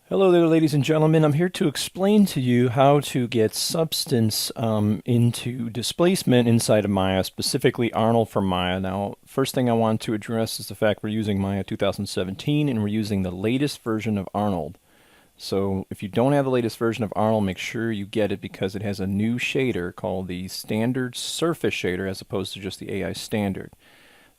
Hello there, ladies and gentlemen. I'm here to explain to you how to get substance into displacement inside of Maya, specifically Arnold for Maya. Now, first thing I want to address is the fact we're using Maya 2017 and we're using the latest version of Arnold. So if you don't have the latest version of Arnold, make sure you get it because it has a new shader called the Standard Surface Shader as opposed to just the AI Standard.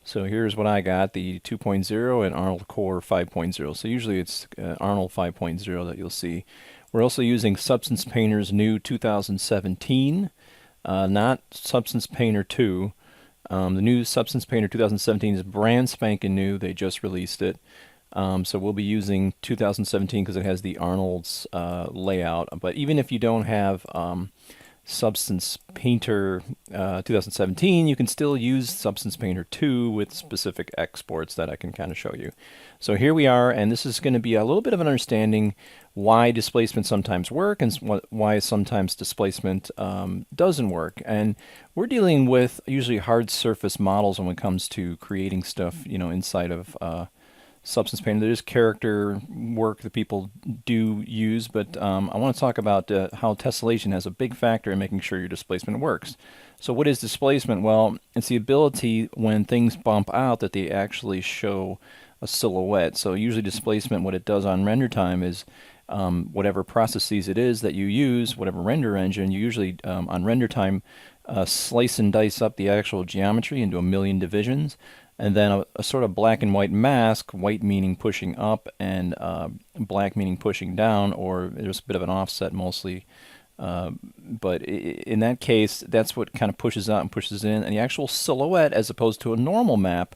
So here's what I got, the 2.0 and Arnold Core 5.0. So usually it's Arnold 5.0 that you'll see. We're also using Substance Painter's new 2017, not Substance Painter 2. The new Substance Painter 2017 is brand spanking new. They just released it. So we'll be using 2017 because it has the Arnold's layout. But even if you don't have Substance Painter 2017, you can still use Substance Painter 2 with specific exports that I can kind of show you. So here we are, and this is going to be a little bit of an understanding why displacement sometimes work and why sometimes displacement doesn't work. And we're dealing with usually hard surface models when it comes to creating stuff, inside of Substance Painter. There's character work that people do use, but I want to talk about how tessellation has a big factor in making sure your displacement works. So what is displacement? Well, it's the ability when things bump out that they actually show a silhouette. So usually displacement, what it does on render time is whatever processes it is that you use, whatever render engine, you usually on render time slice and dice up the actual geometry into a million divisions. And then a sort of black and white mask, white meaning pushing up and black meaning pushing down, or there's a bit of an offset mostly. But in that case, that's what kind of pushes out and pushes in. And the actual silhouette, as opposed to a normal map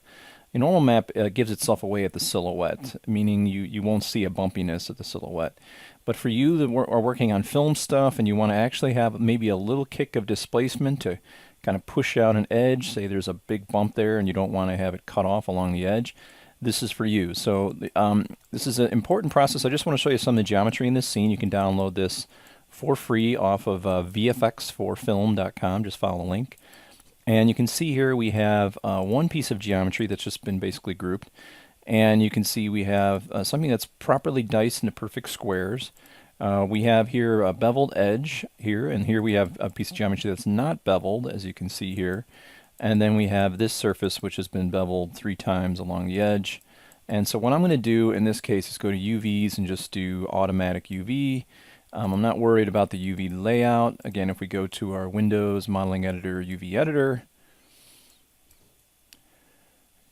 gives itself away at the silhouette, meaning you won't see a bumpiness at the silhouette. But for you that are working on film stuff and you want to actually have maybe a little kick of displacement to kind of push out an edge, say there's a big bump there and you don't want to have it cut off along the edge, this is for you. So this is an important process. I just want to show you some of the geometry in this scene. You can download this for free off of VFXforFilm.com. Just follow the link. And you can see here we have one piece of geometry that's just been basically grouped. And you can see we have something that's properly diced into perfect squares. We have here a beveled edge here, and here we have a piece of geometry that's not beveled, as you can see here. And then we have this surface which has been beveled 3 times along the edge. And so what I'm going to do in this case is go to UVs and just do automatic UV. I'm not worried about the UV layout. Again, if we go to our Windows Modeling Editor, UV Editor,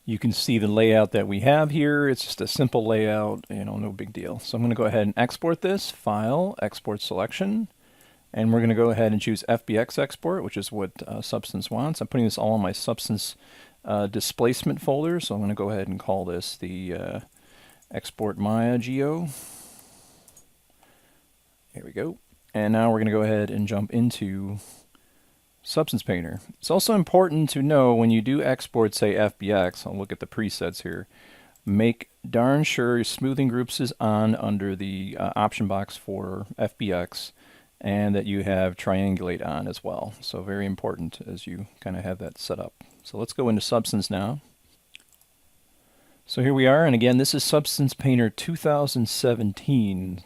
you can see the layout that we have here. It's just a simple layout, no big deal. So I'm going to go ahead and export this, File, Export Selection, and we're going to go ahead and choose FBX Export, which is what Substance wants. I'm putting this all in my Substance Displacement folder, so I'm going to go ahead and call this the Export Maya Geo. Here we go. And now we're going to go ahead and jump into Substance Painter. It's also important to know when you do export, say FBX, I'll look at the presets here, make darn sure your smoothing groups is on under the option box for FBX, and that you have triangulate on as well. So very important as you kind of have that set up. So let's go into Substance now. So here we are, and again, this is Substance Painter 2017.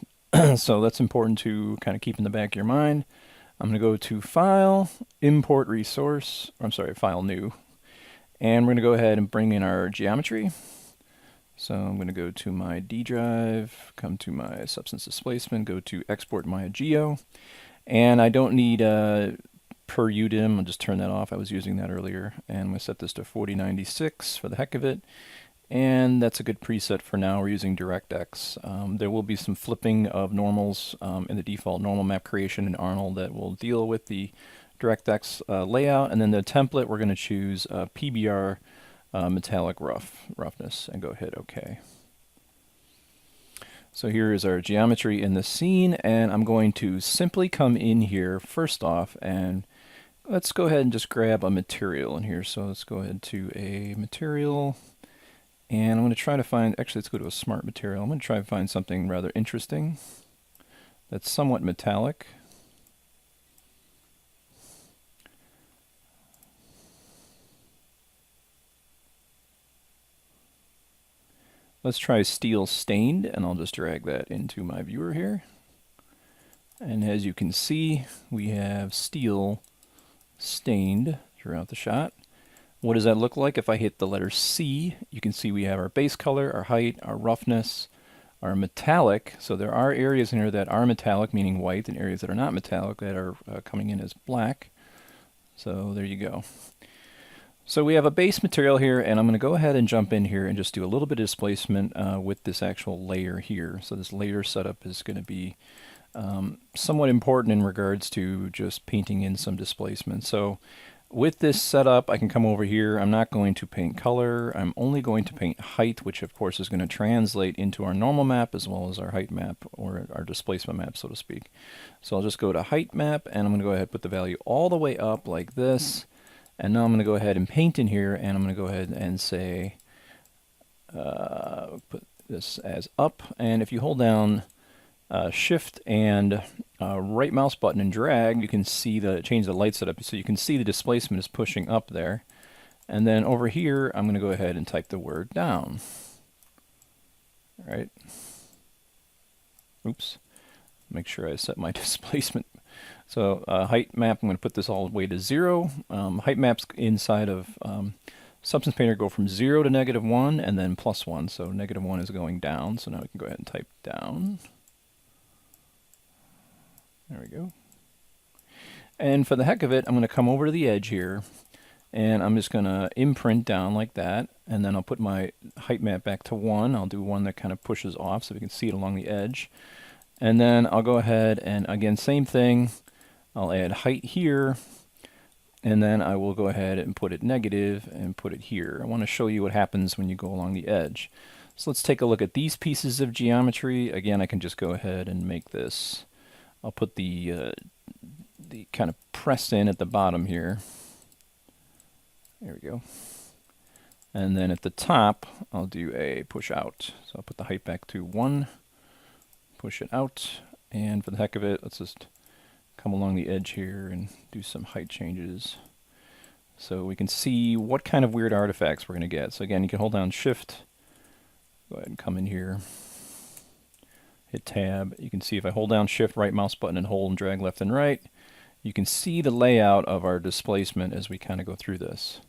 So that's important to kind of keep in the back of your mind. I'm going to go to File, Import Resource, File New. And we're going to go ahead and bring in our geometry. So I'm going to go to my D drive, come to my Substance Displacement, go to Export Maya Geo. And I don't need per UDIM, I'll just turn that off. I was using that earlier. And I'm going to set this to 4096 for the heck of it. And that's a good preset for now. We're using DirectX. There will be some flipping of normals in the default normal map creation in Arnold that will deal with the DirectX layout. And then the template, we're going to choose PBR metallic roughness and go hit OK. So here is our geometry in the scene, and I'm going to simply come in here first off, and let's go ahead and just grab a material in here. So let's go ahead to a material. And I'm going to try to find, actually let's go to a smart material. I'm going to try to find something rather interesting that's somewhat metallic. Let's try steel stained, and I'll just drag that into my viewer here. And as you can see, we have steel stained throughout the shot. What does that look like? If I hit the letter C, you can see we have our base color, our height, our roughness, our metallic. So there are areas in here that are metallic, meaning white, and areas that are not metallic that are coming in as black. So there you go. So we have a base material here, and I'm going to go ahead and jump in here and just do a little bit of displacement with this actual layer here. So this layer setup is going to be somewhat important in regards to just painting in some displacement. So with this setup, I can come over here. I'm not going to paint color. I'm only going to paint height, which of course is going to translate into our normal map as well as our height map, or our displacement map, so to speak. So I'll just go to height map, and I'm going to go ahead and put the value all the way up like this. And now I'm going to go ahead and paint in here, and I'm going to go ahead and say, put this as up. And if you hold down Shift and right mouse button and drag, you can see change the light setup, so you can see the displacement is pushing up there. And then over here, I'm going to go ahead and type the word down. All right. Oops. Make sure I set my displacement. So height map, I'm going to put this all the way to 0. Height maps inside of Substance Painter go from 0 to -1 and then +1. So -1 is going down. So now we can go ahead and type down. There we go. And for the heck of it, I'm going to come over to the edge here, and I'm just going to imprint down like that, and then I'll put my height map back to 1. I'll do one that kind of pushes off so we can see it along the edge. And then I'll go ahead and, again, same thing. I'll add height here, and then I will go ahead and put it negative and put it here. I want to show you what happens when you go along the edge. So let's take a look at these pieces of geometry. Again, I can just go ahead and make this. I'll put the kind of press in at the bottom here. There we go. And then at the top, I'll do a push out. So I'll put the height back to 1, push it out, and for the heck of it, let's just come along the edge here and do some height changes so we can see what kind of weird artifacts we're going to get. So again, you can hold down Shift, go ahead and come in here, hit Tab. You can see if I hold down Shift, right mouse button, and hold and drag left and right, you can see the layout of our displacement as we kind of go through this.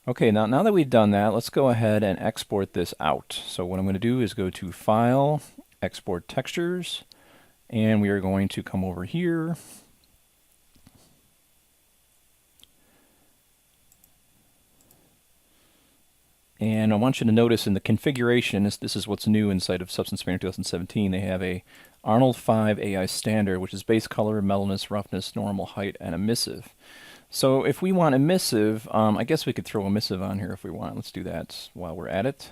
Okay, now that we've done that, let's go ahead and export this out. So what I'm going to do is go to File, Export Textures, and we are going to come over here. And I want you to notice in the configuration, this is what's new inside of Substance Painter 2017. They have a Arnold 5 AI standard, which is base color, mellowness, roughness, normal, height, and emissive. So if we want emissive, I guess we could throw emissive on here if we want. Let's do that while we're at it.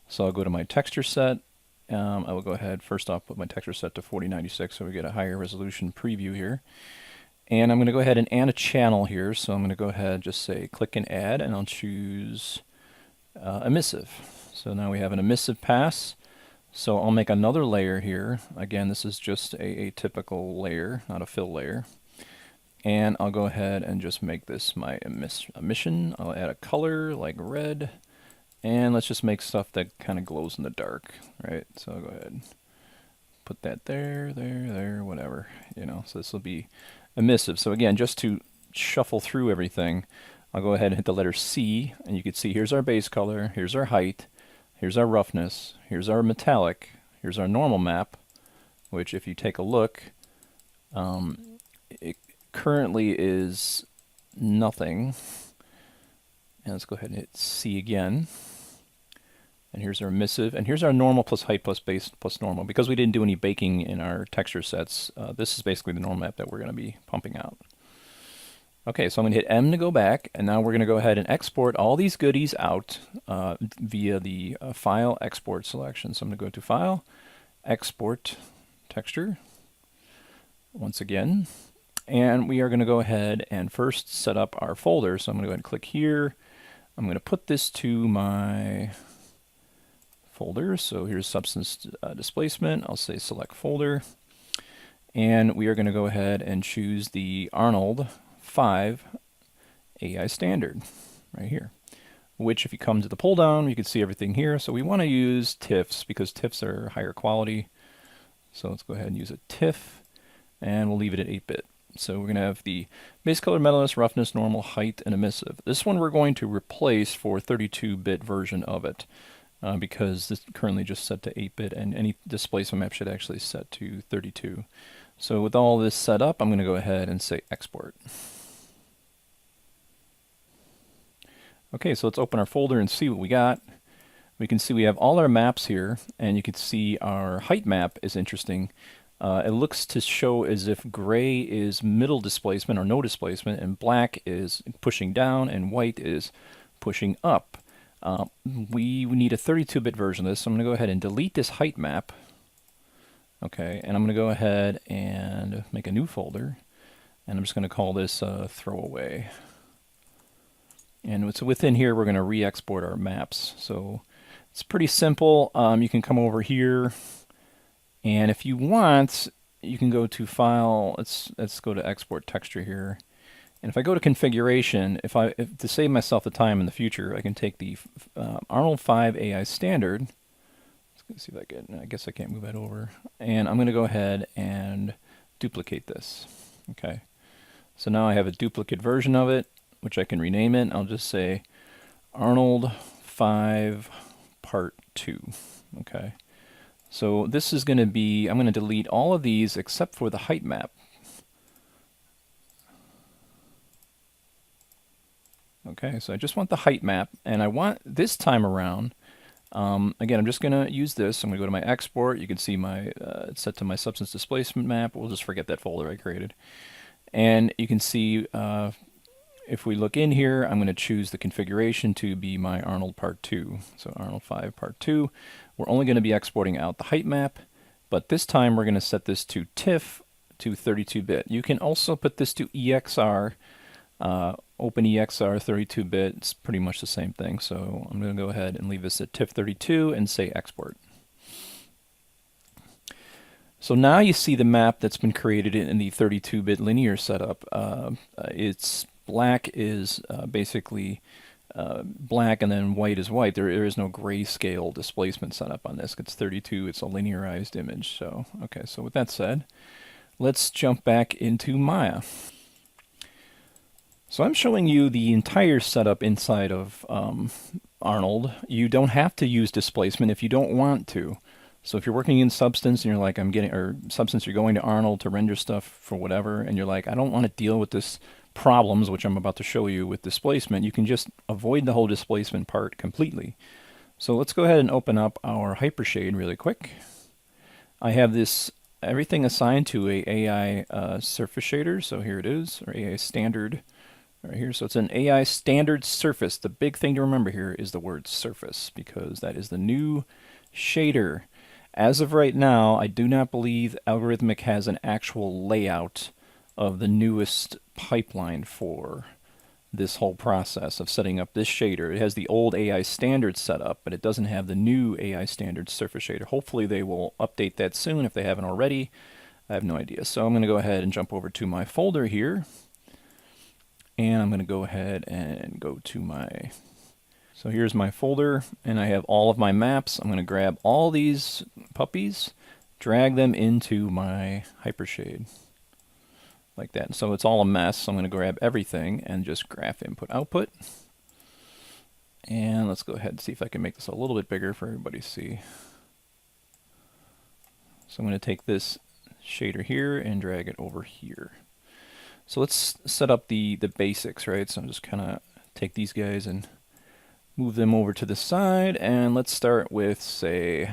So I'll go to my texture set. I will go ahead, first off, put my texture set to 4096 so we get a higher resolution preview here. And I'm going to go ahead and add a channel here. So I'm going to go ahead and just say click and add, and I'll choose emissive. So now we have an emissive pass. So I'll make another layer here. Again, this is just a typical layer, not a fill layer. And I'll go ahead and just make this my emission. I'll add a color like red. And let's just make stuff that kind of glows in the dark, right? So I'll go ahead and put that there, whatever, you know. So this will be emissive. So again, just to shuffle through everything, I'll go ahead and hit the letter C, and you can see here's our base color, here's our height, here's our roughness, here's our metallic, here's our normal map, which if you take a look, it currently is nothing. And let's go ahead and hit C again. And here's our emissive, and here's our normal plus height plus base plus normal. Because we didn't do any baking in our texture sets, this is basically the normal map that we're going to be pumping out. Okay, so I'm going to hit M to go back, and now we're going to go ahead and export all these goodies out via the File Export selection. So I'm going to go to File, Export, Texture, once again. And we are going to go ahead and first set up our folder. So I'm going to go ahead and click here. I'm going to put this to my folder. So here's Substance Displacement. I'll say Select Folder. And we are going to go ahead and choose the Arnold 5 AI standard right here. which if you come to the pull down, you can see everything here. So we want to use TIFFs because TIFFs are higher quality. So let's go ahead and use a TIFF, and we'll leave it at 8-bit. So we're going to have the base color, metalness, roughness, normal, height, and emissive. This one we're going to replace for 32-bit version of it because this currently just set to 8-bit, and any displacement map should actually set to 32. So with all this set up, I'm going to go ahead and say export. Okay, so let's open our folder and see what we got. We can see we have all our maps here, and you can see our height map is interesting. It looks to show as if gray is middle displacement or no displacement, and black is pushing down, and white is pushing up. We need a 32-bit version of this, so I'm going to go ahead and delete this height map. Okay, and I'm going to go ahead and make a new folder, and I'm just going to call this throwaway. And so within here, we're going to re-export our maps. So it's pretty simple. You can come over here, and if you want, you can go to File. Let's go to Export Texture here. And if I go to Configuration, if to save myself the time in the future, I can take the Arnold 5 AI Standard. Let's see if I can. I guess I can't move that over. And I'm going to go ahead and duplicate this. Okay. So now I have a duplicate version of it, which I can rename it. I'll just say Arnold 5 Part 2. Okay. So this is going to be, I'm going to delete all of these except for the height map. Okay, so I just want the height map, and I want this time around, again, I'm just going to use this. I'm going to go to my export. You can see my it's set to my substance displacement map. We'll just forget that folder I created. And you can see if we look in here, I'm going to choose the configuration to be my Arnold Part 2. So Arnold 5 Part 2. We're only going to be exporting out the height map, but this time we're going to set this to TIFF to 32-bit. You can also put this to EXR, OpenEXR 32-bit. It's pretty much the same thing. So I'm going to go ahead and leave this at TIFF 32 and say export. So now you see the map that's been created in the 32-bit linear setup. It's black is basically black, and then white is white. There is no grayscale displacement setup on this. It's 32. It's a linearized image. So okay. So with that said, let's jump back into Maya. So I'm showing you the entire setup inside of Arnold. You don't have to use displacement if you don't want to. So if you're working in Substance and you're like, Substance, you're going to Arnold to render stuff for whatever, and you're like, I don't want to deal with this problems, which I'm about to show you with displacement, you can just avoid the whole displacement part completely. So let's go ahead and open up our Hypershade really quick. I have this everything assigned to a AI surface shader. So here it is, or AI standard right here. So it's an AI standard surface. The big thing to remember here is the word surface, because that is the new shader. As of right now, I do not believe Algorithmic has an actual layout of the newest pipeline for this whole process of setting up this shader. It has the old AI standard setup, but it doesn't have the new AI standard surface shader. Hopefully they will update that soon if they haven't already. I have no idea. So I'm going to go ahead and jump over to my folder here. And I'm going to go ahead and go to my... So here's my folder, and I have all of my maps. I'm going to grab all these puppies, drag them into my Hypershade, like that. So it's all a mess. So I'm going to grab everything and just graph input output. And let's go ahead and see if I can make this a little bit bigger for everybody to see. So I'm going to take this shader here and drag it over here. So let's set up the basics, right? So I'm just kind of take these guys and move them over to the side, and let's start with, say,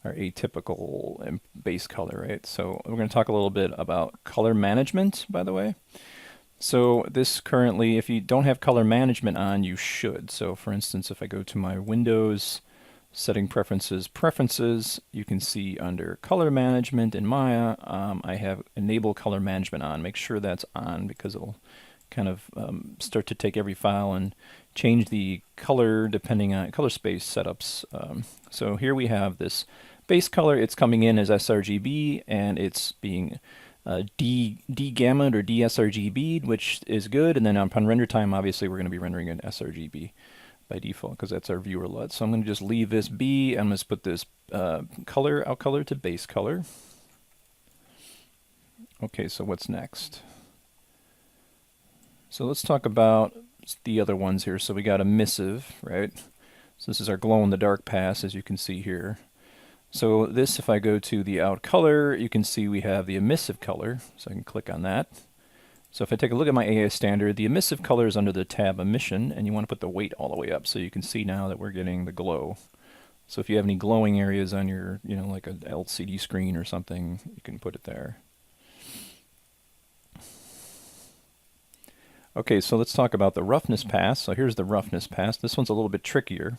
our atypical base color, right? So we're going to talk a little bit about color management, by the way. So this currently, if you don't have color management on, you should. So for instance, if I go to my Windows, Setting Preferences, you can see under Color Management in Maya, I have Enable Color Management on. Make sure that's on, because it'll kind of start to take every file and change the color depending on color space setups. So here we have this base color. It's coming in as sRGB, and it's being de-gammaed or de-sRGB'd, which is good. And then upon render time, obviously, we're going to be rendering in sRGB. by default because that's our viewer LUT. So I'm going to just leave this be. I'm going to put this color, out color to base color. Okay, so what's next? So let's talk about the other ones here. So we got emissive, right? So this is our glow in the dark pass, as you can see here. So this, if I go to the out color, you can see we have the emissive color. So I can click on that. So if I take a look at my AI standard, the emissive color is under the tab emission, and you want to put the weight all the way up so you can see now that we're getting the glow. So if you have any glowing areas on your, like an LCD screen or something, you can put it there. Okay, so let's talk about the roughness pass. So here's the roughness pass. This one's a little bit trickier.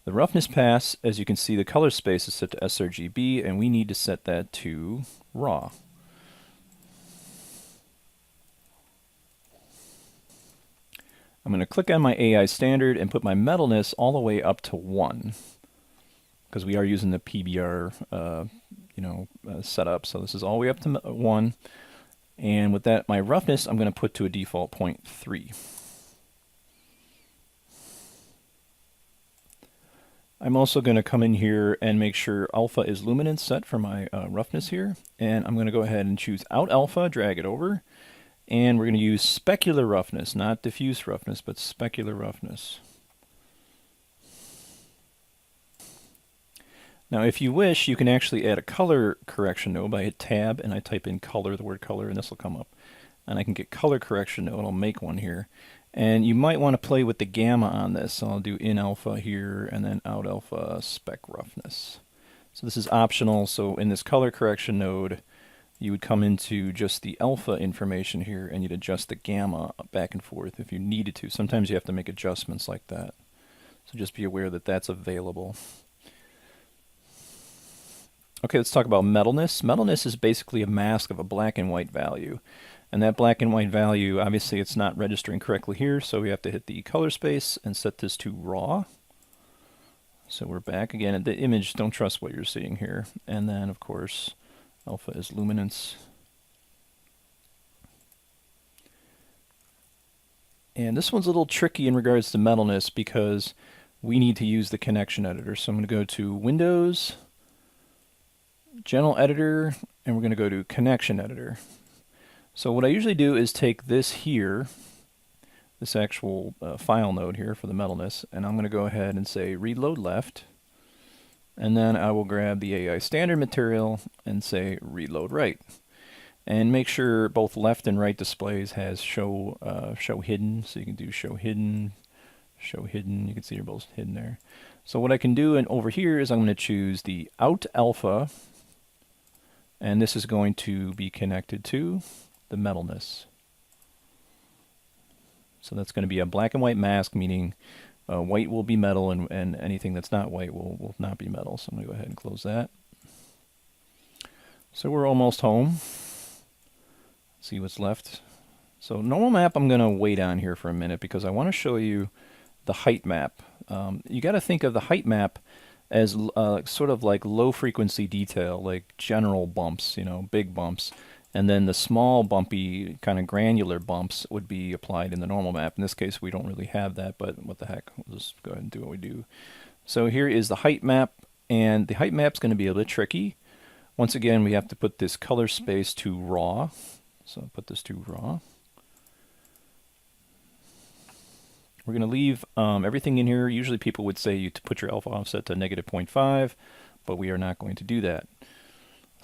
The roughness pass, as you can see, the color space is set to sRGB, and we need to set that to raw. I'm going to click on my AI standard and put my metalness all the way up to 1, because we are using the PBR setup. So this is all the way up to 1. And with that, my roughness, I'm going to put to a default 0.3. I'm also going to come in here and make sure alpha is luminance set for my roughness here. And I'm going to go ahead and choose out alpha, drag it over. And we're going to use specular roughness, not diffuse roughness, but specular roughness. Now, if you wish, you can actually add a color correction node. I hit tab and I type in color, the word color, and this will come up. And I can get color correction node. I'll make one here. And you might want to play with the gamma on this. So I'll do in alpha here and then out alpha spec roughness. So this is optional. So in this color correction node, you would come into just the alpha information here and you'd adjust the gamma back and forth if you needed to. Sometimes you have to make adjustments like that. So just be aware that that's available. Okay, let's talk about metalness. Metalness is basically a mask of a black and white value. And that black and white value, obviously it's not registering correctly here, so we have to hit the color space and set this to raw. So we're back again at the image. Don't trust what you're seeing here. And then, of course, alpha is luminance. And this one's a little tricky in regards to metalness because we need to use the connection editor. So I'm going to go to Windows, General Editor, and we're going to go to Connection Editor. So what I usually do is take this here, this actual file node here for the metalness, and I'm going to go ahead and say reload left, and then I will grab the AI standard material and say reload right. And make sure both left and right displays has show hidden, so you can do show hidden, you can see they're both hidden there. So what I can do over here is I'm going to choose the out alpha, and this is going to be connected to the metalness. So that's going to be a black and white mask, meaning white will be metal and anything that's not white will not be metal. So I'm going to go ahead and close that. So we're almost home. See what's left. So normal map I'm going to wait on here for a minute because I want to show you the height map. You got to think of the height map as sort of like low frequency detail, like general bumps, big bumps. And then the small bumpy kind of granular bumps would be applied in the normal map. In this case, we don't really have that, but what the heck, we'll just go ahead and do what we do. So here is the height map, and the height map's going to be a bit tricky. Once again, we have to put this color space to raw. So I'll put this to raw. We're going to leave everything in here. Usually people would say you to put your alpha offset to -0.5, but we are not going to do that.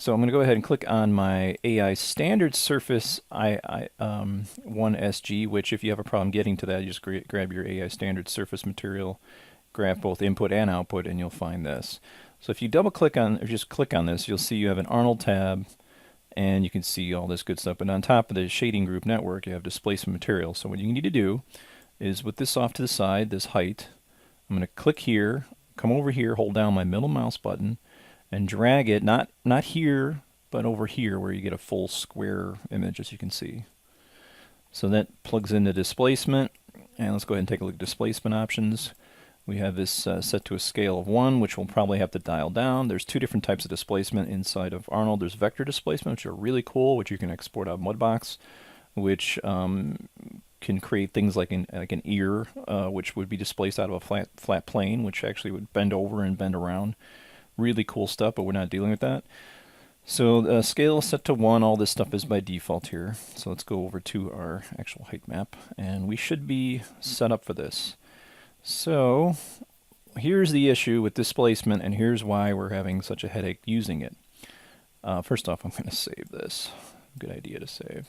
So I'm going to go ahead and click on my AI standard surface 1SG, which if you have a problem getting to that, you just grab your AI standard surface material, grab both input and output, and you'll find this. So if you double click on, or just click on this, you'll see you have an Arnold tab, and you can see all this good stuff. But on top of the shading group network, you have displacement material. So what you need to do is with this off to the side, this height, I'm going to click here, come over here, hold down my middle mouse button, and drag it, not here, but over here where you get a full square image, as you can see. So that plugs into displacement, and let's go ahead and take a look at displacement options. We have this set to a scale of 1, which we'll probably have to dial down. There's two different types of displacement inside of Arnold. There's vector displacement, which are really cool, which you can export out of Mudbox, which can create things like an ear, which would be displaced out of a flat plane, which actually would bend over and bend around. Really cool stuff, but we're not dealing with that. So scale is set to 1. All this stuff is by default here. So let's go over to our actual height map, and we should be set up for this. So here's the issue with displacement, and here's why we're having such a headache using it. First off, I'm going to save this. Good idea to save.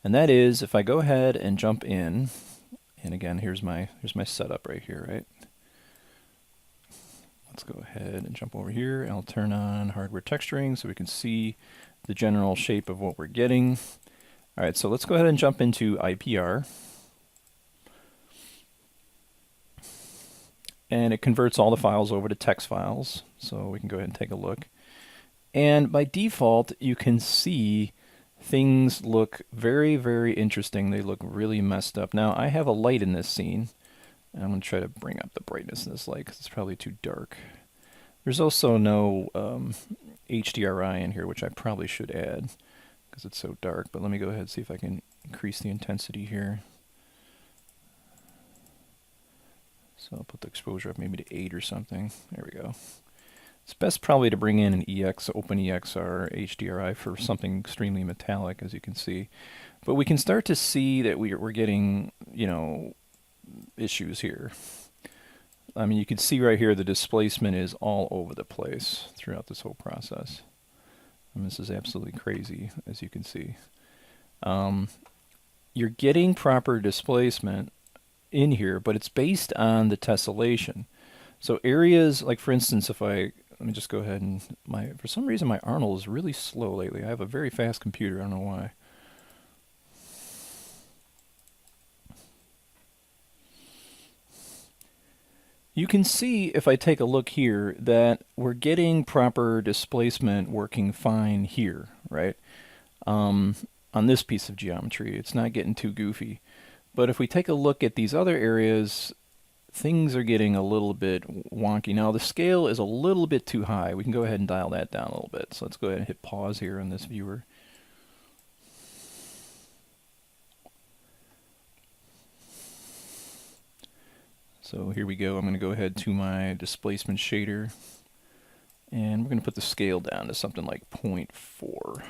And that is, if I go ahead and jump in, and again, here's my setup right here, right? Let's go ahead and jump over here. I'll turn on hardware texturing so we can see the general shape of what we're getting. All right, so let's go ahead and jump into IPR. And it converts all the files over to text files, so we can go ahead and take a look. And by default, you can see things look very, very interesting. They look really messed up. Now, I have a light in this scene. I'm going to try to bring up the brightness in this light because it's probably too dark. There's also no HDRI in here, which I probably should add because it's so dark. But let me go ahead and see if I can increase the intensity here. So I'll put the exposure up maybe to 8 or something. There we go. It's best probably to bring in an OpenEX or HDRI for something extremely metallic, as you can see. But we can start to see that we're getting, you know, issues here. I mean, you can see right here the displacement is all over the place throughout this whole process. And this is absolutely crazy, as you can see. You're getting proper displacement in here, but it's based on the tessellation. So areas, like for instance, let me just go ahead and, for some reason my Arnold is really slow lately. I have a very fast computer, I don't know why. You can see, if I take a look here, that we're getting proper displacement working fine here, right? On this piece of geometry, it's not getting too goofy. But if we take a look at these other areas, things are getting a little bit wonky. Now, the scale is a little bit too high. We can go ahead and dial that down a little bit. So let's go ahead and hit pause here on this viewer. So here we go. I'm going to go ahead to my displacement shader, and we're going to put the scale down to something like 0.4.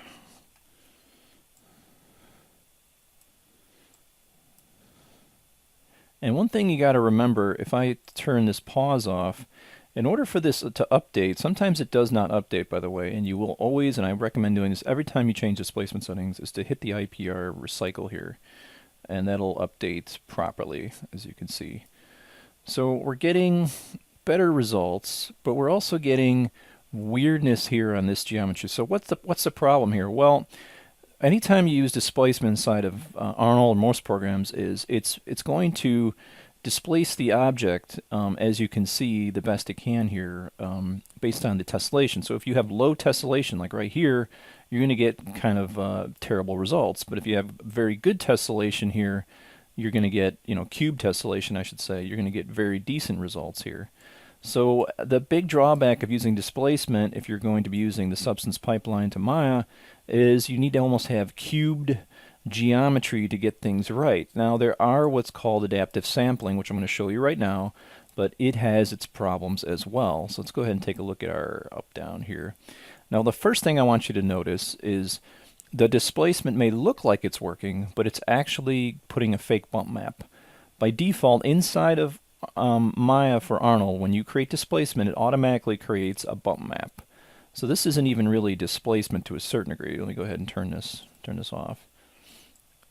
And one thing you got to remember, if I turn this pause off, in order for this to update, sometimes it does not update, by the way, and you will always, and I recommend doing this every time you change displacement settings, is to hit the IPR recycle here, and that'll update properly, as you can see. So we're getting better results, but we're also getting weirdness here on this geometry. So what's the problem here? Well, anytime you use displacement inside of Arnold and most programs, it's going to displace the object, as you can see, the best it can here, based on the tessellation. So if you have low tessellation, like right here, you're going to get kind of terrible results. But if you have very good tessellation here, you're going to get, cube tessellation, I should say, you're going to get very decent results here. So the big drawback of using displacement, if you're going to be using the substance pipeline to Maya, is you need to almost have cubed geometry to get things right. Now, there are what's called adaptive sampling, which I'm going to show you right now, but it has its problems as well. So let's go ahead and take a look at our up-down here. Now, the first thing I want you to notice is the displacement may look like it's working, but it's actually putting a fake bump map. By default, inside of Maya for Arnold, when you create displacement, it automatically creates a bump map. So this isn't even really displacement to a certain degree. Let me go ahead and turn this off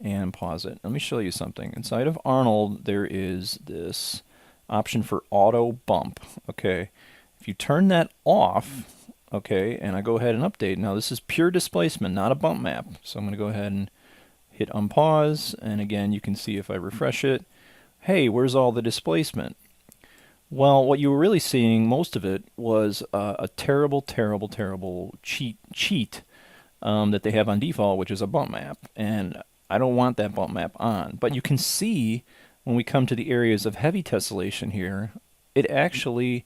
and pause it. Let me show you something. Inside of Arnold, there is this option for auto bump. Okay, if you turn that off, okay, and I go ahead and update. Now this is pure displacement, not a bump map. So I'm going to go ahead and hit unpause, and again you can see if I refresh it, hey, where's all the displacement? Well, what you were really seeing, most of it, was a terrible, terrible, terrible cheat that they have on default, which is a bump map. And I don't want that bump map on. But you can see when we come to the areas of heavy tessellation here, it actually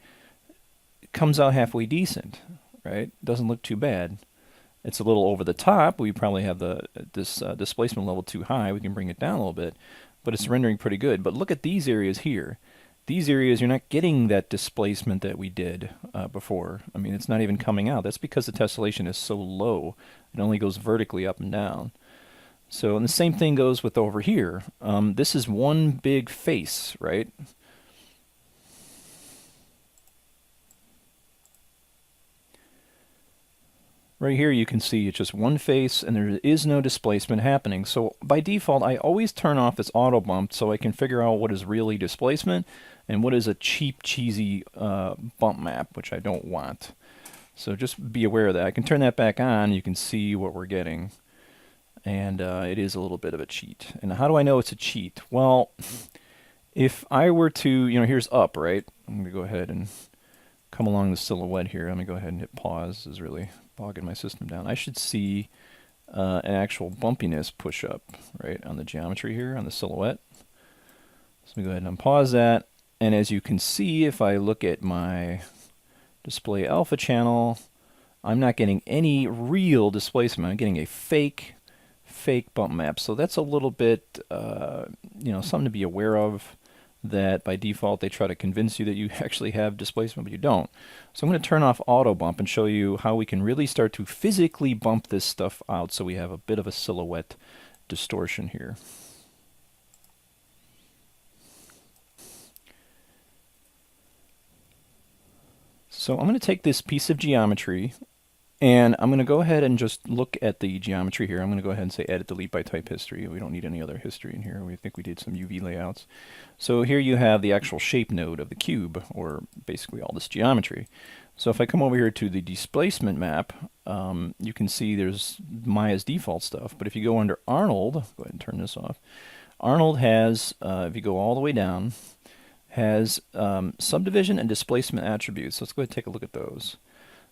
comes out halfway decent, right? Doesn't look too bad. it's a little over the top. We probably have this displacement level too high. We can bring it down a little bit, but it's rendering pretty good. But look at these areas here. These areas, you're not getting that displacement that we did before. I mean, it's not even coming out. That's because the tessellation is so low. It only goes vertically up and down. So, and the same thing goes with over here. This is one big face, right? Right here you can see it's just one face and there is no displacement happening. So by default I always turn off this auto bump so I can figure out what is really displacement and what is a cheap, cheesy bump map, which I don't want. So just be aware of that. I can turn that back on, you can see what we're getting. And it is a little bit of a cheat. And how do I know it's a cheat? Well, if I were to, you know, here's up, right? I'm going to go ahead and come along the silhouette here. I'm going to go ahead and hit pause. This is really bogging my system down. I should see an actual bumpiness push up, right, on the geometry here, on the silhouette. So let me go ahead and unpause that. And as you can see, if I look at my display alpha channel, I'm not getting any real displacement. I'm getting a fake bump map. So that's a little bit, you know, something to be aware of, that by default they try to convince you that you actually have displacement, but you don't. So I'm going to turn off auto bump and show you how we can really start to physically bump this stuff out so we have a bit of a silhouette distortion here. So I'm going to take this piece of geometry and I'm going to go ahead and just look at the geometry here. I'm going to go ahead and say edit delete by type history. We don't need any other history in here. We think we did some UV layouts. So here you have the actual shape node of the cube, or basically all this geometry. So if I come over here to the displacement map, you can see there's Maya's default stuff. But if you go under Arnold, go ahead and turn this off. Arnold has, if you go all the way down, has subdivision and displacement attributes. So let's go ahead and take a look at those.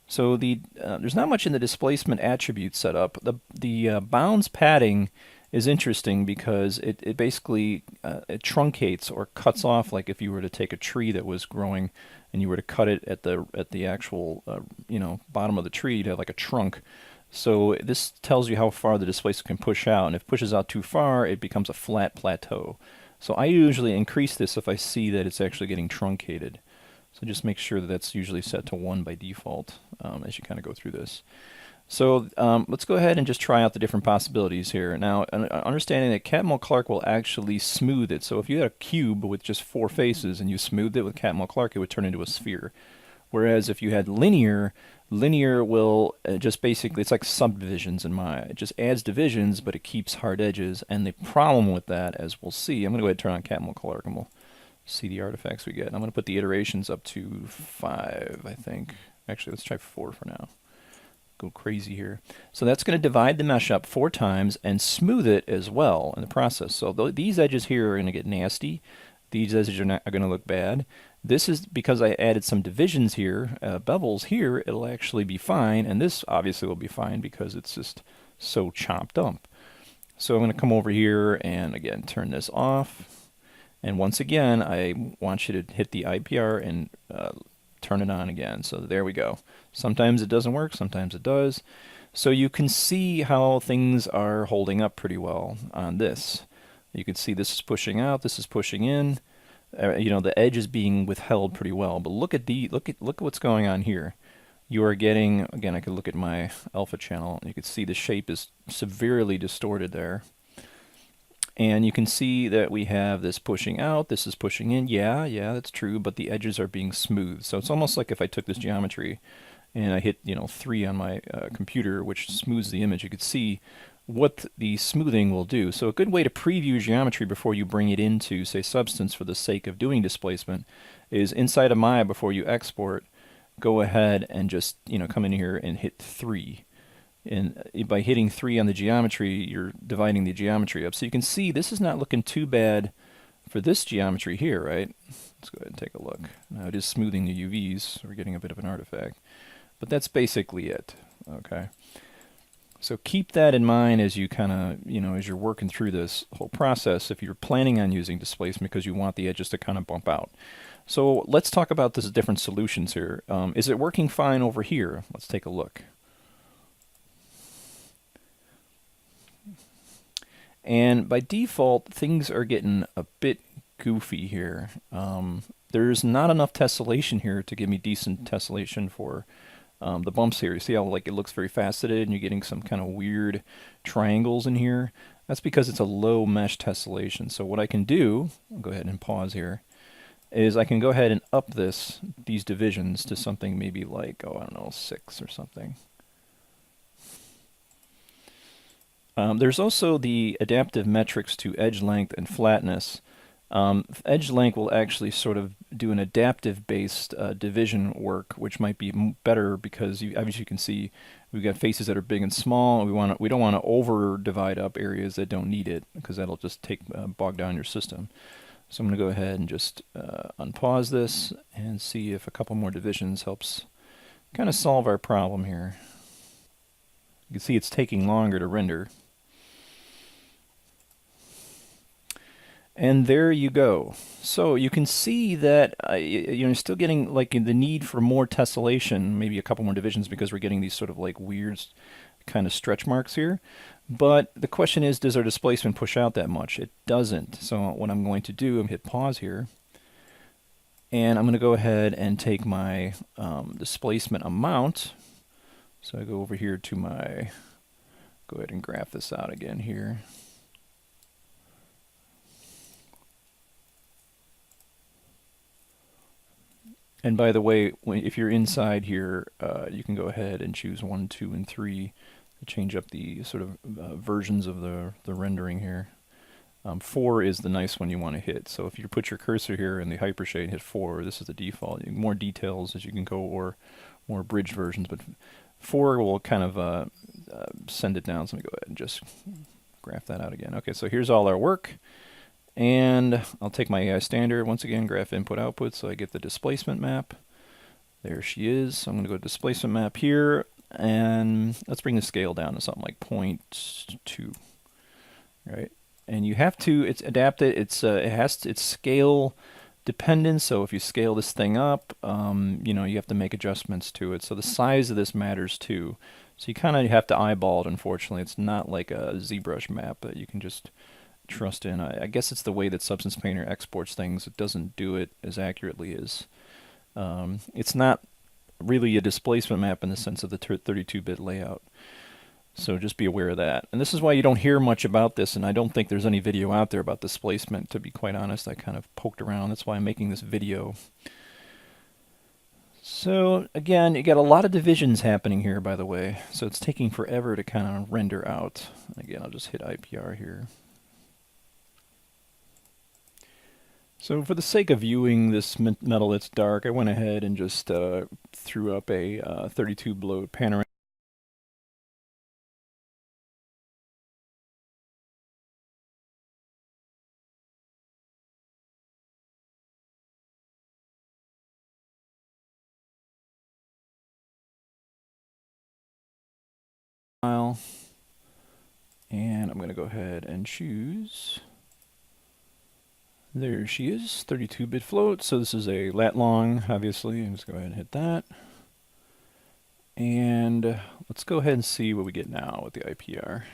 So there's not much in the displacement attribute setup. The bounds padding is interesting because it basically it truncates or cuts off, like if you were to take a tree that was growing and you were to cut it at the actual you know, bottom of the tree, you'd have like a trunk. So this tells you how far the displacement can push out, and if it pushes out too far, it becomes a flat plateau. So I usually increase this if I see that it's actually getting truncated. So just make sure that that's usually set to 1 by default as you kind of go through this. So let's go ahead and just try out the different possibilities here. Now, understanding that Catmull Clark will actually smooth it. So if you had a cube with just 4 faces and you smoothed it with Catmull Clark, it would turn into a sphere. Whereas if you had linear will just basically, it's like subdivisions in Maya. It just adds divisions, but it keeps hard edges. And the problem with that, as we'll see, I'm going to go ahead and turn on Catmull Clark and we'll see the artifacts we get. And I'm going to put the iterations up to 5, I think. Actually, let's try 4 for now. Go crazy here. So that's going to divide the mesh up 4 times and smooth it as well in the process. So these edges here are going to get nasty. These edges are going to look bad. This is because I added some divisions here, bevels here, it'll actually be fine. And this obviously will be fine because it's just so chopped up. So I'm going to come over here and again turn this off. And once again, I want you to hit the IPR and turn it on again. So there we go. Sometimes it doesn't work, sometimes it does. So you can see how things are holding up pretty well on this. You can see this is pushing out, this is pushing in. You know, the edge is being withheld pretty well. But look at what's going on here. You are getting, again, I could look at my alpha channel, and you can see the shape is severely distorted there. And you can see that we have this pushing out, this is pushing in. Yeah, that's true, but the edges are being smoothed. So it's almost like if I took this geometry and I hit, you know, 3 on my computer, which smooths the image, you could see what the smoothing will do. So a good way to preview geometry before you bring it into, say, Substance for the sake of doing displacement is inside of Maya before you export, go ahead and just, you know, come in here and hit 3. And by hitting 3 on the geometry, you're dividing the geometry up. So you can see this is not looking too bad for this geometry here, right? Let's go ahead and take a look. Now it is smoothing the UVs, so we're getting a bit of an artifact. But that's basically it, okay? So keep that in mind as you kind of, you know, as you're working through this whole process, if you're planning on using displacement because you want the edges to kind of bump out. So let's talk about this different solutions here. Is it working fine over here? Let's take a look. And by default, things are getting a bit goofy here. There's not enough tessellation here to give me decent tessellation for the bumps here. You see how like it looks very faceted and you're getting some kind of weird triangles in here? That's because it's a low mesh tessellation. So what I can do, I'll go ahead and pause here, is I can go ahead and up these divisions to something maybe like, oh, I don't know, 6 or something. There's also the adaptive metrics to edge length and flatness. Edge length will actually sort of do an adaptive-based division work, which might be better because obviously you can see we've got faces that are big and small. We don't want to over divide up areas that don't need it because that'll just bog down your system. So I'm going to go ahead and just unpause this and see if a couple more divisions helps kind of solve our problem here. You can see it's taking longer to render. And there you go. So you can see that you're still getting like the need for more tessellation, maybe a couple more divisions because we're getting these sort of like weird kind of stretch marks here. But the question is, does our displacement push out that much? It doesn't. So what I'm going to do, I'm hit pause here, and I'm going to go ahead and take my displacement amount. So I go over here to my, go ahead and graph this out again here. And by the way, if you're inside here, you can go ahead and choose 1, 2, and 3 to change up the sort of versions of the rendering here. 4 is the nice one you want to hit. So if you put your cursor here in the Hypershade and hit 4, this is the default. More details as you can go, or more abridged versions, but 4 will kind of send it down. So let me go ahead and just graph that out again. Okay, so here's all our work. And I'll take my AI standard, once again, graph input output, so I get the displacement map. There she is. So I'm going to go to displacement map here, and let's bring the scale down to something like 0.2. Right? And you have to, it's adapted, it's scale dependent, so if you scale this thing up, you have to make adjustments to it. So the size of this matters too. So you kind of have to eyeball it, unfortunately. It's not like a ZBrush map that you can just trust in. I guess it's the way that Substance Painter exports things. It doesn't do it as accurately as it's not really a displacement map in the sense of the 32-bit layout. So just be aware of that. And this is why you don't hear much about this, and I don't think there's any video out there about displacement, to be quite honest. I kind of poked around. That's why I'm making this video. So again, you got a lot of divisions happening here, by the way. So it's taking forever to kind of render out. Again, I'll just hit IPR here. So for the sake of viewing this metal that's dark, I went ahead and just threw up a 32 bloat panorama. And I'm going to go ahead and choose. There she is, 32-bit float. So this is a lat long, obviously. Let's go ahead and hit that. And let's go ahead and see what we get now with the IPR.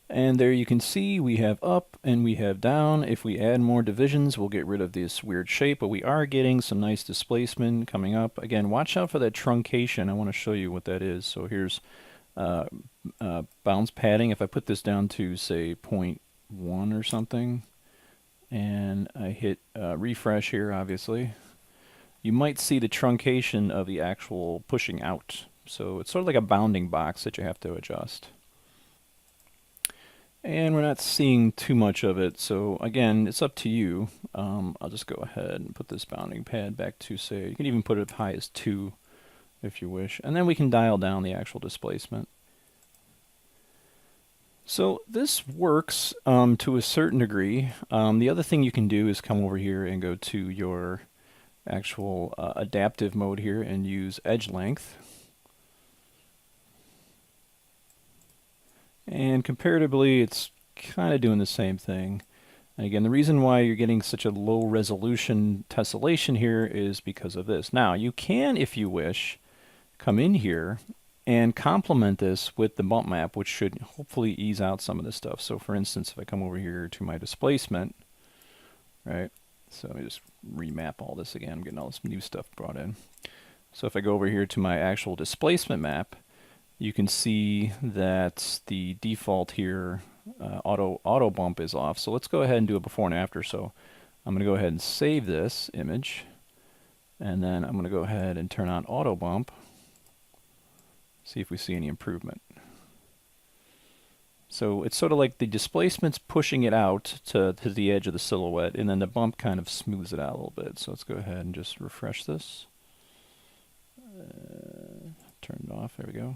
And there you can see we have up and we have down. If we add more divisions, we'll get rid of this weird shape, but we are getting some nice displacement coming up. Again, watch out for that truncation. I want to show you what that is. So here's bounce padding. If I put this down to, say, 0.1 or something, and I hit refresh here, obviously, you might see the truncation of the actual pushing out. So it's sort of like a bounding box that you have to adjust. And we're not seeing too much of it, so again, it's up to you. I'll just go ahead and put this bounding pad back to, say, you can even put it as high as 2 if you wish, and then we can dial down the actual displacement. So this works to a certain degree. The other thing you can do is come over here and go to your actual adaptive mode here and use edge length. And comparatively, it's kind of doing the same thing. And again, the reason why you're getting such a low resolution tessellation here is because of this. Now, you can, if you wish, come in here and complement this with the bump map, which should hopefully ease out some of this stuff. So for instance, if I come over here to my displacement, right? So let me just remap all this again. I'm getting all this new stuff brought in. So if I go over here to my actual displacement map, you can see that the default here, auto bump is off. So let's go ahead and do a before and after. So I'm going to go ahead and save this image, and then I'm going to go ahead and turn on auto bump. See if we see any improvement. So it's sort of like the displacement's pushing it out to the edge of the silhouette, and then the bump kind of smooths it out a little bit. So let's go ahead and just refresh this. Turn it off. There we go.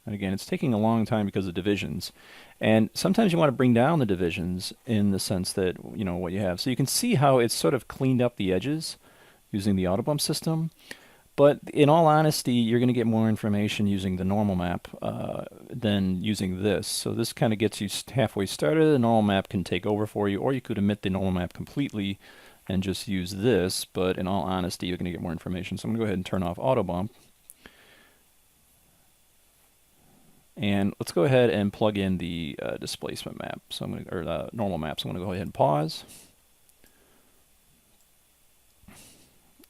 And again, it's taking a long time because of divisions. And sometimes you want to bring down the divisions in the sense that, you know, what you have. So you can see how it's sort of cleaned up the edges using the auto bump system. But in all honesty, you're going to get more information using the normal map than using this. So this kind of gets you halfway started. The normal map can take over for you, or you could omit the normal map completely and just use this. But in all honesty, you're going to get more information. So I'm going to go ahead and turn off auto bump. And let's go ahead and plug in the displacement map. So I'm going to, or the normal map. So I'm going to go ahead and pause.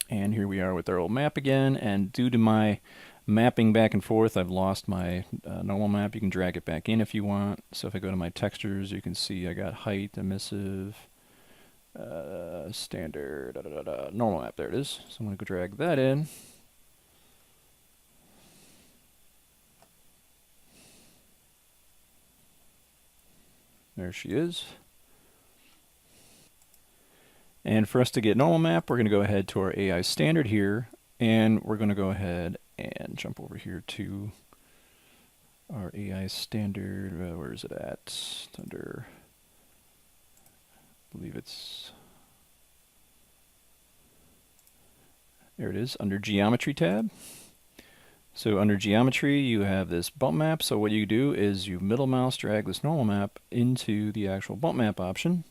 And here we are with our old map again. And due to my mapping back and forth, I've lost my normal map. You can drag it back in if you want. So if I go to my textures, you can see I got height, emissive, standard, normal map. There it is. So I'm going to go drag that in. There she is. And for us to get normal map, we're going to go ahead to our AI standard here, and we're going to go ahead and jump over here to our AI standard. Where is it at? It's under, I believe it's, there it is, under Geometry tab. So under Geometry, you have this bump map. So what you do is you middle mouse drag this normal map into the actual bump map option.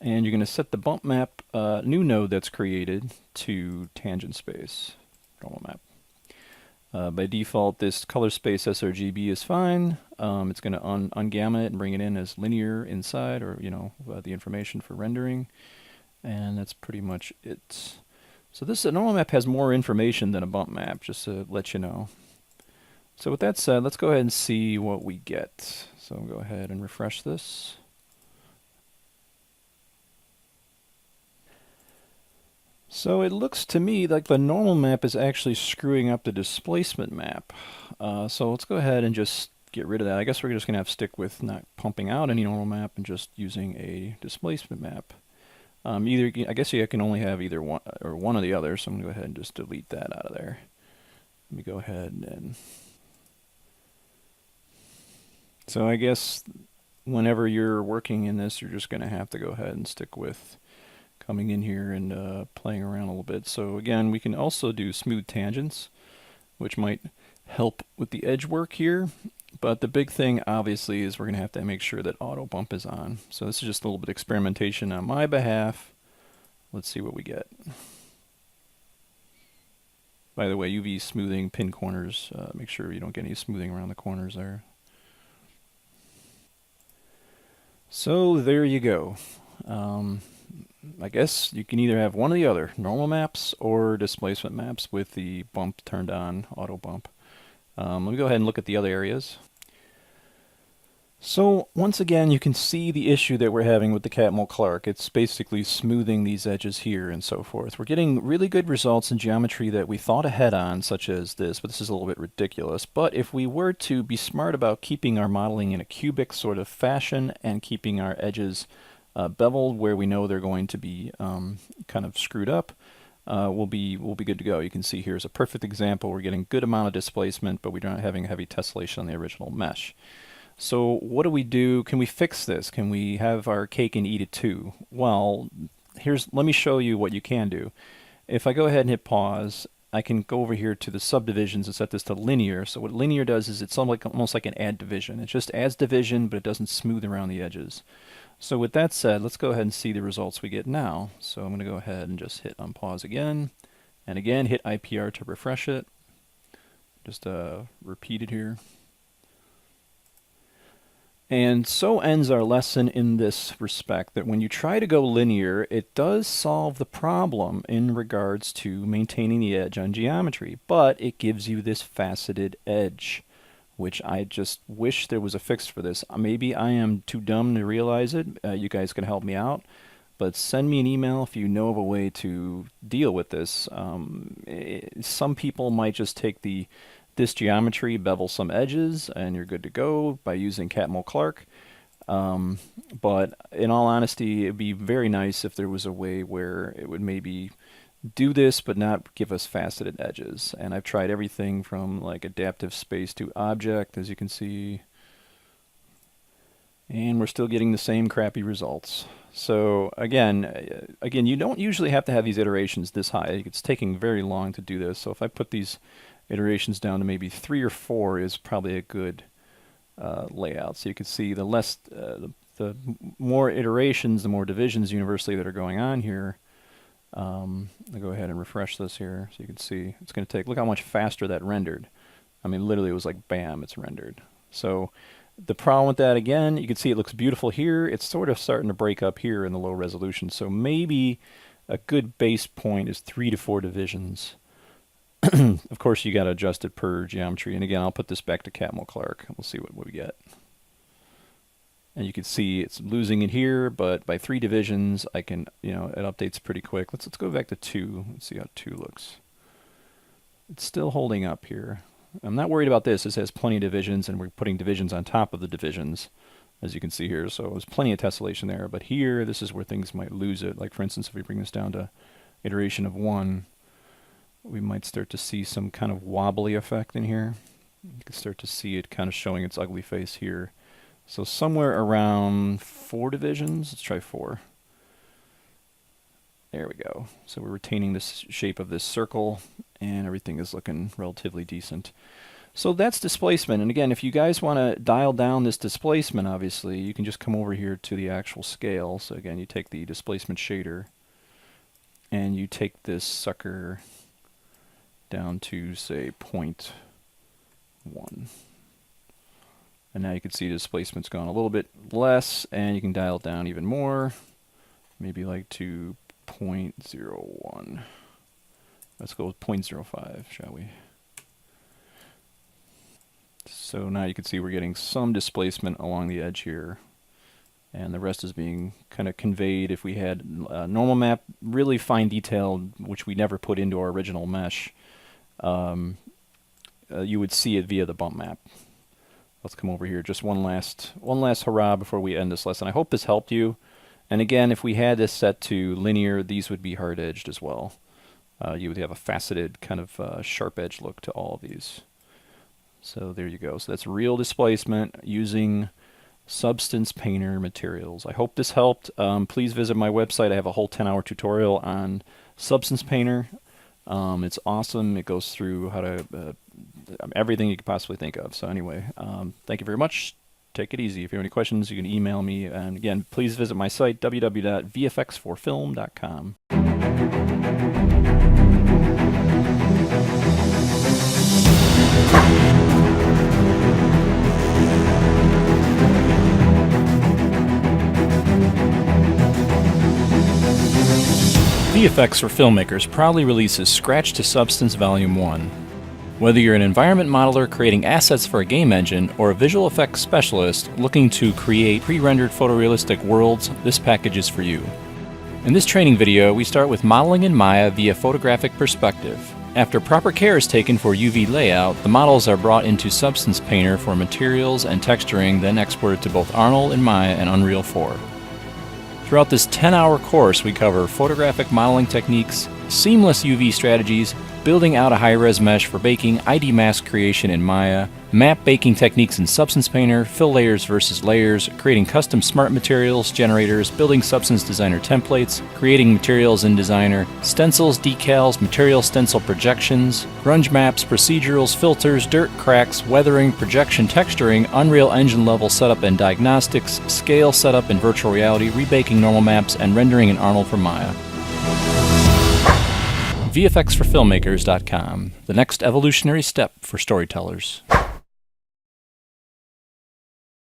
And you're going to set the bump map new node that's created to tangent space, normal map. By default, this color space sRGB is fine. It's going to ungamma it and bring it in as linear inside, or, you know, the information for rendering. And that's pretty much it. So this normal map has more information than a bump map, just to let you know. So with that said, let's go ahead and see what we get. So I'll go ahead and refresh this. So it looks to me like the normal map is actually screwing up the displacement map. So let's go ahead and just get rid of that. I guess we're just going to have to stick with not pumping out any normal map and just using a displacement map. I guess you can only have either one or one or the other, so I'm going to go ahead and just delete that out of there. Let me go ahead and... So I guess whenever you're working in this, you're just going to have to go ahead and stick with coming in here and playing around a little bit. So again, we can also do smooth tangents, which might help with the edge work here. But the big thing, obviously, is we're going to have to make sure that auto bump is on. So this is just a little bit of experimentation on my behalf. Let's see what we get. By the way, UV smoothing pin corners. Make sure you don't get any smoothing around the corners there. So there you go. I guess you can either have one or the other, normal maps or displacement maps with the bump turned on, auto bump. Let me go ahead and look at the other areas. So once again, you can see the issue that we're having with the Catmull Clark. It's basically smoothing these edges here and so forth. We're getting really good results in geometry that we thought ahead on, such as this, but this is a little bit ridiculous. But if we were to be smart about keeping our modeling in a cubic sort of fashion and keeping our edges beveled where we know they're going to be kind of screwed up, we'll be good to go. You can see here's a perfect example. We're getting good amount of displacement, but we're not having heavy tessellation on the original mesh. So what do we do? Can we fix this? Can we have our cake and eat it too? Well, let me show you what you can do. If I go ahead and hit pause, I can go over here to the subdivisions and set this to linear. So what linear does is it's almost like an add division. It just adds division, but it doesn't smooth around the edges. So with that said, let's go ahead and see the results we get now. So I'm going to go ahead and just hit unpause again. And again, hit IPR to refresh it. Just repeat it here. And so ends our lesson in this respect, that when you try to go linear, it does solve the problem in regards to maintaining the edge on geometry, but it gives you this faceted edge, which I just wish there was a fix for this. Maybe I am too dumb to realize it. You guys can help me out, but send me an email if you know of a way to deal with this. Some people might just take this geometry, bevel some edges, and you're good to go by using Catmull Clark. But in all honesty, it'd be very nice if there was a way where it would maybe do this but not give us faceted edges. And I've tried everything from like adaptive space to object, as you can see, and we're still getting the same crappy results. So again, you don't usually have to have these iterations this high. It's taking very long to do this. So if I put these iterations down to maybe 3 or 4 is probably a good layout. So you can see the the more iterations, the more divisions universally that are going on here. I'll go ahead and refresh this here so you can see it's going to take, look how much faster that rendered. I mean, literally it was like bam, it's rendered. So the problem with that, again, you can see it looks beautiful here. It's sort of starting to break up here in the low resolution. So maybe a good base point is 3 to 4 divisions. Of course, you got to adjust it per geometry. And again, I'll put this back to Catmull Clark. We'll see what we get. And you can see it's losing it here, but by 3 divisions, I can, it updates pretty quick. Let's go back to 2. Let's see how 2 looks. It's still holding up here. I'm not worried about this. This has plenty of divisions, and we're putting divisions on top of the divisions, as you can see here. So there's plenty of tessellation there. But here, this is where things might lose it. Like, for instance, if we bring this down to iteration of 1, we might start to see some kind of wobbly effect in here. You can start to see it kind of showing its ugly face here. So somewhere around 4 divisions. Let's try 4. There we go. So we're retaining this shape of this circle, and everything is looking relatively decent. So that's displacement. And again, if you guys want to dial down this displacement, obviously, you can just come over here to the actual scale. So again, you take the displacement shader, and you take this sucker down to, say, 0.1. And now you can see the displacement's gone a little bit less, and you can dial it down even more, maybe like to 0.01. Let's go with 0.05, shall we? So now you can see we're getting some displacement along the edge here, and the rest is being kind of conveyed. If we had a normal map, really fine detailed, which we never put into our original mesh, you would see it via the bump map. Let's come over here. Just one last hurrah before we end this lesson. I hope this helped you. And again, if we had this set to linear, these would be hard-edged as well. You would have a faceted kind of sharp edge look to all of these. So there you go. So that's real displacement using Substance Painter materials. I hope this helped. Please visit my website. I have a whole 10-hour tutorial on Substance Painter. It's awesome. It goes through how to everything you could possibly think of. So anyway, thank you very much. Take it easy. If you have any questions, you can email me. And again, please visit my site, www.VFXforFilm.com. VFX for Filmmakers proudly releases Scratch to Substance Volume 1. Whether you're an environment modeler creating assets for a game engine or a visual effects specialist looking to create pre-rendered photorealistic worlds, this package is for you. In this training video, we start with modeling in Maya via photographic perspective. After proper care is taken for UV layout, the models are brought into Substance Painter for materials and texturing, then exported to both Arnold in Maya and Unreal 4. Throughout this 10-hour course, we cover photographic modeling techniques, seamless UV strategies, building out a high-res mesh for baking, ID mask creation in Maya, map baking techniques in Substance Painter, fill layers versus layers, creating custom smart materials, generators, building Substance Designer templates, creating materials in Designer, stencils, decals, material stencil projections, grunge maps, procedurals, filters, dirt cracks, weathering, projection texturing, Unreal Engine level setup and diagnostics, scale setup in virtual reality, rebaking normal maps, and rendering in Arnold for Maya. VFXforFilmmakers.com, the next evolutionary step for storytellers.